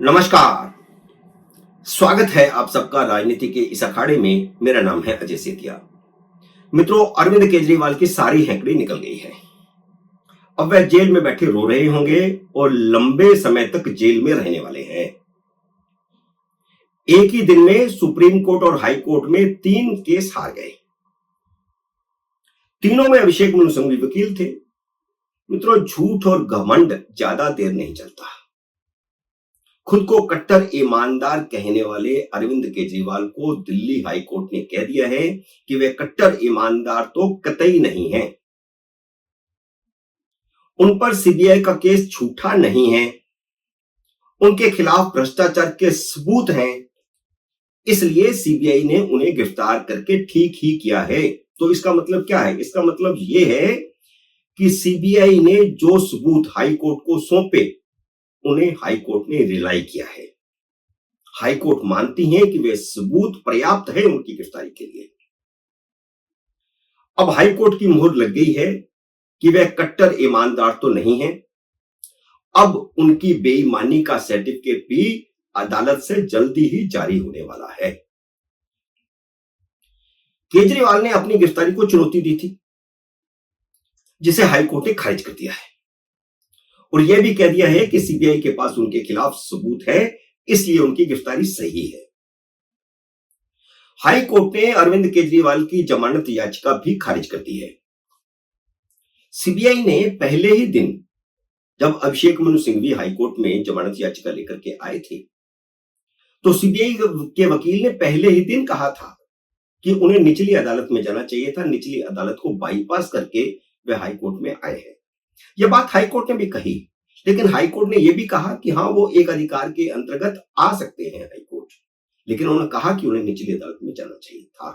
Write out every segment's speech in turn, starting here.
नमस्कार। स्वागत है आप सबका राजनीति के इस अखाड़े में। मेरा नाम है अजय सेतिया। मित्रों, अरविंद केजरीवाल की सारी हैंकड़ी निकल गई है। अब वह जेल में बैठे रो रहे होंगे और लंबे समय तक जेल में रहने वाले हैं। एक ही दिन में सुप्रीम कोर्ट और हाई कोर्ट में 3 केस हार गए। तीनों में अभिषेक मनु सिंघवी वकील थे। मित्रों, झूठ और घमंड ज्यादा देर नहीं चलता। खुद को कट्टर ईमानदार कहने वाले अरविंद केजरीवाल को दिल्ली हाई कोर्ट ने कह दिया है कि वे कट्टर ईमानदार तो कतई नहीं हैं। उन पर सीबीआई का केस झूठा नहीं है, उनके खिलाफ भ्रष्टाचार के सबूत हैं, इसलिए सीबीआई ने उन्हें गिरफ्तार करके ठीक ही किया है। तो इसका मतलब क्या है? इसका मतलब यह है कि सीबीआई ने जो सबूत हाई कोर्ट को सौंपे उन्हें हाई कोर्ट ने रिलाई किया है। हाई कोर्ट मानती है कि वे सबूत पर्याप्त है उनकी गिरफ्तारी के लिए। अब हाई कोर्ट की मुहर लग गई है कि वे कट्टर ईमानदार तो नहीं है। अब उनकी बेईमानी का सर्टिफिकेट भी अदालत से जल्दी ही जारी होने वाला है। केजरीवाल ने अपनी गिरफ्तारी को चुनौती दी थी, जिसे हाई कोर्ट ने खारिज कर दिया है और यह भी कह दिया है कि सीबीआई के पास उनके खिलाफ सबूत है, इसलिए उनकी गिरफ्तारी सही है। हाई कोर्ट ने अरविंद केजरीवाल की जमानत याचिका भी खारिज कर दी है। सीबीआई ने पहले ही दिन, जब अभिषेक मनु सिंघवी हाई कोर्ट में जमानत याचिका लेकर के आए थे, तो सीबीआई के वकील ने पहले ही दिन कहा था कि उन्हें निचली अदालत में जाना चाहिए था। निचली अदालत को बाईपास करके वे हाई कोर्ट में आए हैं। यह बात हाई कोर्ट ने भी कही, लेकिन हाई कोर्ट ने यह भी कहा कि हां, वो एक अधिकार के अंतर्गत आ सकते हैं हाई कोर्ट, लेकिन उन्होंने कहा कि उन्हें निचली अदालत में जाना चाहिए था।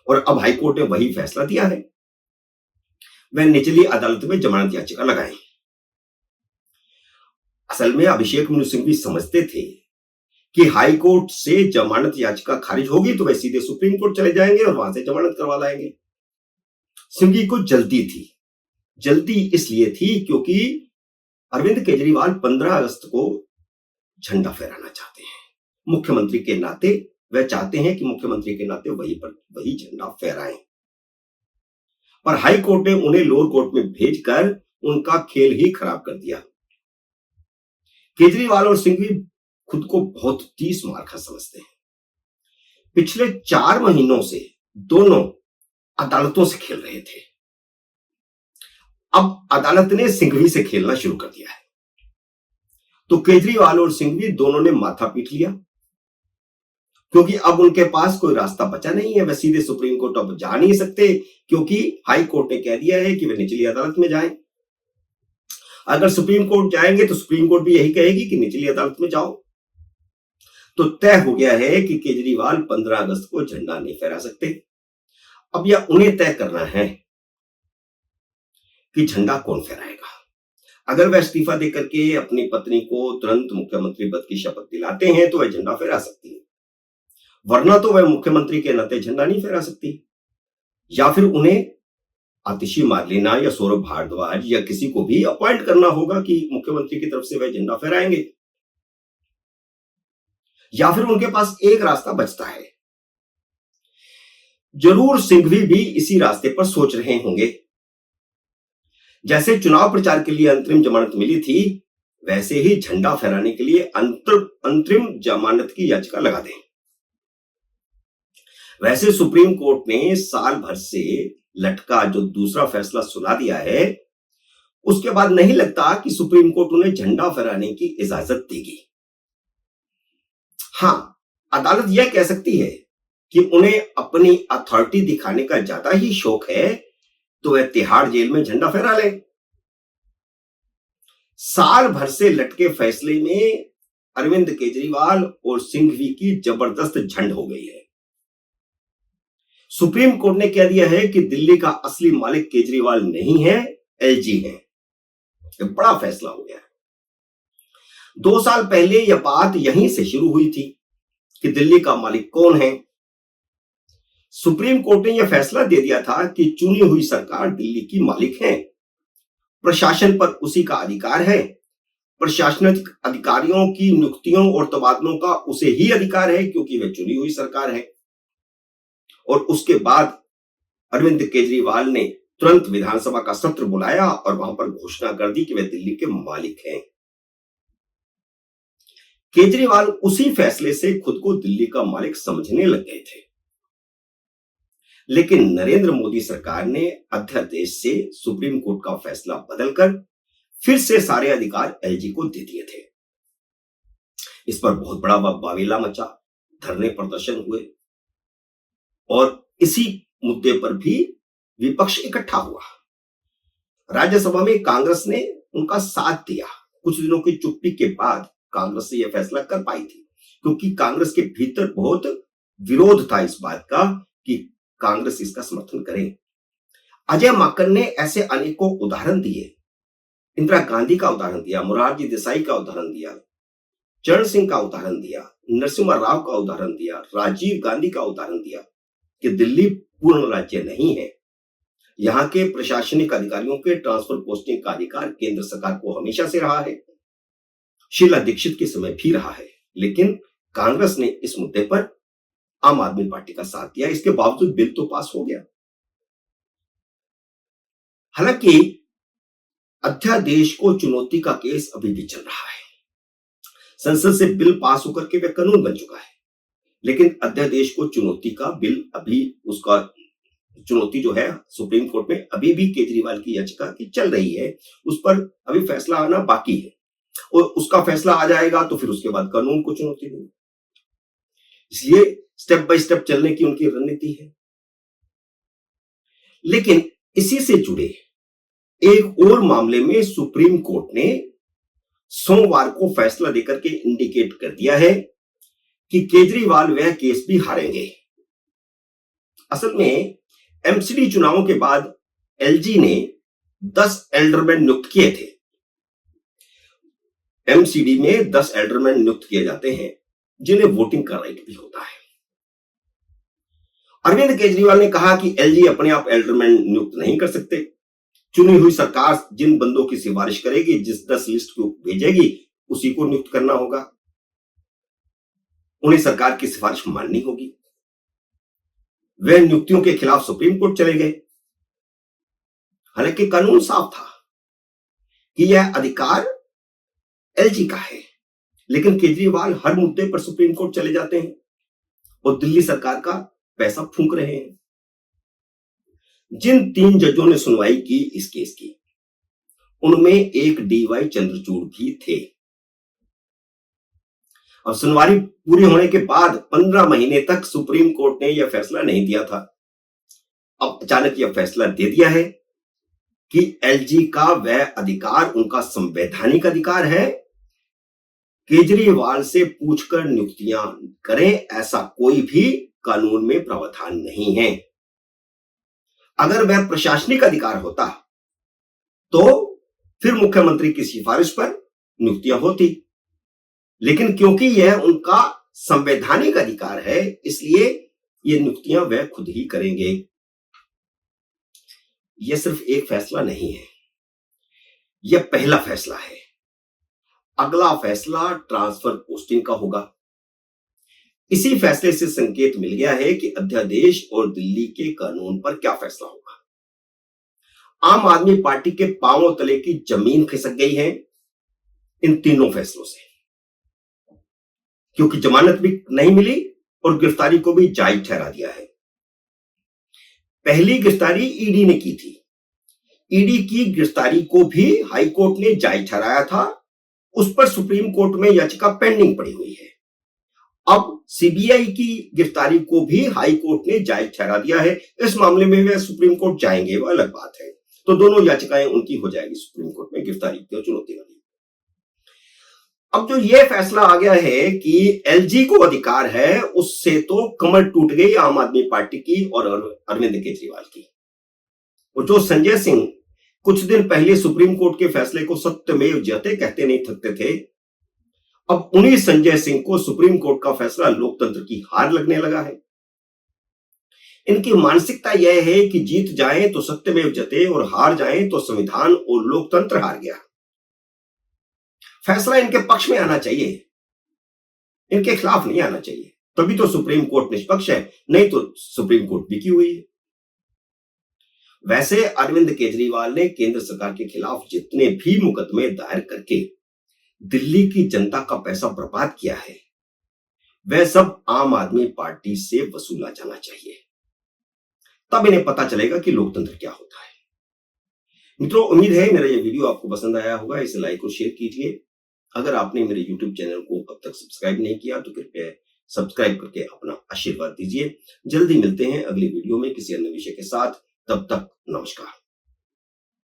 और अब हाई कोर्ट ने वही फैसला दिया है, वह निचली अदालत में जमानत याचिका लगाएं। असल में अभिषेक मनु सिंघवी समझते थे कि हाई कोर्ट से जमानत याचिका खारिज होगी तो वे सीधे सुप्रीम कोर्ट चले जाएंगे और वहां से जमानत करवा लाएंगे। सिंघवी को जल्दी थी। जल्दी इसलिए थी क्योंकि अरविंद केजरीवाल 15 अगस्त को झंडा फहराना चाहते हैं। मुख्यमंत्री के नाते वह चाहते हैं कि मुख्यमंत्री के नाते वही झंडा फहराएं। पर हाई कोर्ट ने उन्हें लोअर कोर्ट में भेजकर उनका खेल ही खराब कर दिया। केजरीवाल और सिंघवी खुद को बहुत तीस मार्का समझते हैं। पिछले 4 महीनों से दोनों अदालतों से खेल रहे थे। अब अदालत ने सिंघवी से खेलना शुरू कर दिया है, तो केजरीवाल और सिंघवी दोनों ने माथा पीट लिया, क्योंकि अब उनके पास कोई रास्ता बचा नहीं है। वे सीधे सुप्रीम कोर्ट अब जा नहीं सकते, क्योंकि हाई कोर्ट ने कह दिया है कि वे निचली अदालत में जाएं। अगर सुप्रीम कोर्ट जाएंगे तो सुप्रीम कोर्ट भी यही कहेगी कि निचली अदालत में जाओ। तो तय हो गया है कि केजरीवाल 15 अगस्त को झंडा नहीं फहरा सकते। अब यह उन्हें तय करना है कि झंडा कौन फहराएगा। अगर वह इस्तीफा देकर के अपनी पत्नी को तुरंत मुख्यमंत्री पद की शपथ दिलाते हैं तो वह झंडा फहरा सकती है, वरना तो वह मुख्यमंत्री के नाते झंडा नहीं फहरा सकती। या फिर उन्हें आतिशी मार्लेना या सौरभ भारद्वाज या किसी को भी अपॉइंट करना होगा कि मुख्यमंत्री की तरफ से वह झंडा फहराएंगे। या फिर उनके पास एक रास्ता बचता है। जरूर सिंघवी भी इसी रास्ते पर सोच रहे होंगे। जैसे चुनाव प्रचार के लिए अंतरिम जमानत मिली थी, वैसे ही झंडा फहराने के लिए अंतरिम जमानत की याचिका लगा दें। वैसे सुप्रीम कोर्ट ने साल भर से लटका जो दूसरा फैसला सुना दिया है, उसके बाद नहीं लगता कि सुप्रीम कोर्ट उन्हें झंडा फहराने की इजाजत देगी। हां, अदालत यह कह सकती है कि उन्हें अपनी अथॉरिटी दिखाने का ज्यादा ही शौक है, तो वह तिहाड़ जेल में झंडा फहरा ले। साल भर से लटके फैसले में अरविंद केजरीवाल और सिंघवी की जबरदस्त झंड हो गई है। सुप्रीम कोर्ट ने कह दिया है कि दिल्ली का असली मालिक केजरीवाल नहीं है, एलजी है। यह बड़ा फैसला हो गया। 2 साल पहले यह बात यहीं से शुरू हुई थी कि दिल्ली का मालिक कौन है। सुप्रीम कोर्ट ने यह फैसला दे दिया था कि चुनी हुई सरकार दिल्ली की मालिक है, प्रशासन पर उसी का अधिकार है प्रशासनिक अधिकारियों की नियुक्तियों और तबादलों का उसे ही अधिकार है क्योंकि वह चुनी हुई सरकार है। और उसके बाद अरविंद केजरीवाल ने तुरंत विधानसभा का सत्र बुलाया और वहां पर घोषणा कर दी कि वे दिल्ली के मालिक हैं। केजरीवाल उसी फैसले से खुद को दिल्ली का मालिक समझने लग गए थे। लेकिन नरेंद्र मोदी सरकार ने अध्यादेश से सुप्रीम कोर्ट का फैसला बदलकर फिर से सारे अधिकार एलजी को दे दिए थे। इस पर बहुत बड़ा वावेला मचा, धरने प्रदर्शन हुए और इसी मुद्दे पर भी विपक्ष इकट्ठा हुआ। राज्यसभा में कांग्रेस ने उनका साथ दिया। कुछ दिनों की चुप्पी के बाद कांग्रेस से यह फैसला कर पाई थी, क्योंकि कांग्रेस के भीतर बहुत विरोध था इस बात का कि कांग्रेस इसका समर्थन करे। अजय माकन ने ऐसे अनेकों उदाहरण दिए। इंदिरा गांधी का उदाहरण दिया, मोरारजी देसाई का उदाहरण दिया, चरण सिंह का उदाहरण दिया, नरसिम्हा राव का उदाहरण दिया, राजीव गांधी का उदाहरण दिया कि दिल्ली पूर्ण राज्य नहीं है। यहां के प्रशासनिक अधिकारियों के ट्रांसफर पोस्टिंग का अधिकार केंद्र सरकार को हमेशा से रहा है, शीला दीक्षित के समय भी रहा है। लेकिन कांग्रेस ने इस मुद्दे पर आम आदमी पार्टी का साथ दिया। इसके बावजूद बिल तो पास हो गया। हालांकि अध्यादेश को चुनौती का केस अभी भी चल रहा है। संसद से बिल पास होकर के वह कानून बन चुका है, लेकिन अध्यादेश को चुनौती का बिल अभी उसका चुनौती जो है सुप्रीम कोर्ट में अभी भी केजरीवाल की याचिका की चल रही है। उस पर अभी फैसला आना बाकी है और उसका फैसला आ जाएगा तो फिर उसके बाद कानून को चुनौती देंगे। इसलिए स्टेप बाय स्टेप चलने की उनकी रणनीति है। लेकिन इसी से जुड़े एक और मामले में सुप्रीम कोर्ट ने सोमवार को फैसला देकर के इंडिकेट कर दिया है कि केजरीवाल वह केस भी हारेंगे। असल में एमसीडी चुनावों के बाद एलजी ने 10 एल्डरमैन नियुक्त किए थे। एमसीडी में 10 एल्डरमैन नियुक्त किए जाते हैं जिन्हें वोटिंग का राइट भी होता है। अरविंद केजरीवाल ने कहा कि एलजी अपने आप एल्डरमैन नियुक्त नहीं कर सकते। चुनी हुई सरकार जिन बंदों की सिफारिश करेगी, जिस 10 लिस्ट को भेजेगी, उसी को नियुक्त करना होगा। उन्हें सरकार की सिफारिश माननी होगी। वे नियुक्तियों के खिलाफ सुप्रीम कोर्ट चले गए। हालांकि कानून साफ था कि यह अधिकार एलजी का है, लेकिन केजरीवाल हर मुद्दे पर सुप्रीम कोर्ट चले जाते हैं और दिल्ली सरकार का पैसा फूंक रहे हैं। जिन 3 जजों ने सुनवाई की इस केस की, उनमें एक डीवाई चंद्रचूड़ भी थे। और सुनवाई पूरी होने के बाद 15 महीने तक सुप्रीम कोर्ट ने यह फैसला नहीं दिया था। अब अचानक यह फैसला दे दिया है कि एलजी का वह अधिकार उनका संवैधानिक अधिकार है, केजरीवाल से पूछकर नियुक्तियां करें, ऐसा कोई भी कानून में प्रावधान नहीं है। अगर वह प्रशासनिक अधिकार होता तो फिर मुख्यमंत्री की सिफारिश पर नियुक्तियां होती, लेकिन क्योंकि यह उनका संवैधानिक अधिकार है, इसलिए ये नियुक्तियां वह खुद ही करेंगे। यह सिर्फ एक फैसला नहीं है, यह पहला फैसला है। अगला फैसला ट्रांसफर पोस्टिंग का होगा। इसी फैसले से संकेत मिल गया है कि अध्यादेश और दिल्ली के कानून पर क्या फैसला होगा। आम आदमी पार्टी के पांवों तले की जमीन खिसक गई है इन तीनों फैसलों से, क्योंकि जमानत भी नहीं मिली और गिरफ्तारी को भी जायज ठहरा दिया है। पहली गिरफ्तारी ईडी ने की थी। ईडी की गिरफ्तारी को भी हाईकोर्ट ने जायज ठहराया था। उस पर सुप्रीम कोर्ट में याचिका पेंडिंग पड़ी हुई है। अब सीबीआई की गिरफ्तारी को भी हाई कोर्ट ने जायज ठहरा दिया है। इस मामले में वे सुप्रीम कोर्ट जाएंगे, वो अलग बात है। तो दोनों याचिकाएं उनकी हो जाएगी सुप्रीम कोर्ट में, गिरफ्तारी की चुनौती वाली। अब जो ये फैसला आ गया है कि एलजी को अधिकार है, उससे तो कमर टूट गई आम आदमी पार्टी की और अरविंद केजरीवाल की। और जो संजय सिंह कुछ दिन पहले सुप्रीम कोर्ट के फैसले को सत्यमेव जयते कहते नहीं थकते थे, अब उन्हीं संजय सिंह को सुप्रीम कोर्ट का फैसला लोकतंत्र की हार लगने लगा है। इनकी मानसिकता यह है कि जीत जाए तो सत्यमेव जयते और हार जाए तो संविधान और लोकतंत्र हार गया। फैसला इनके पक्ष में आना चाहिए, इनके खिलाफ नहीं आना चाहिए। तभी तो सुप्रीम कोर्ट निष्पक्ष है, नहीं तो सुप्रीम कोर्ट बिकी हुई है। वैसे अरविंद केजरीवाल ने केंद्र सरकार के खिलाफ जितने भी मुकदमे दायर करके दिल्ली की जनता का पैसा बर्बाद किया है, वह सब आम आदमी पार्टी से वसूला जाना चाहिए। तब इन्हें पता चलेगा कि लोकतंत्र क्या होता है। मित्रों, उम्मीद है मेरा यह वीडियो आपको पसंद आया होगा। इसे लाइक और शेयर कीजिए। अगर आपने मेरे YouTube चैनल को अब तक सब्सक्राइब नहीं किया तो कृपया सब्सक्राइब करके अपना आशीर्वाद दीजिए। जल्दी मिलते हैं अगली वीडियो में किसी अन्य विषय के साथ। तब तक नमस्कार।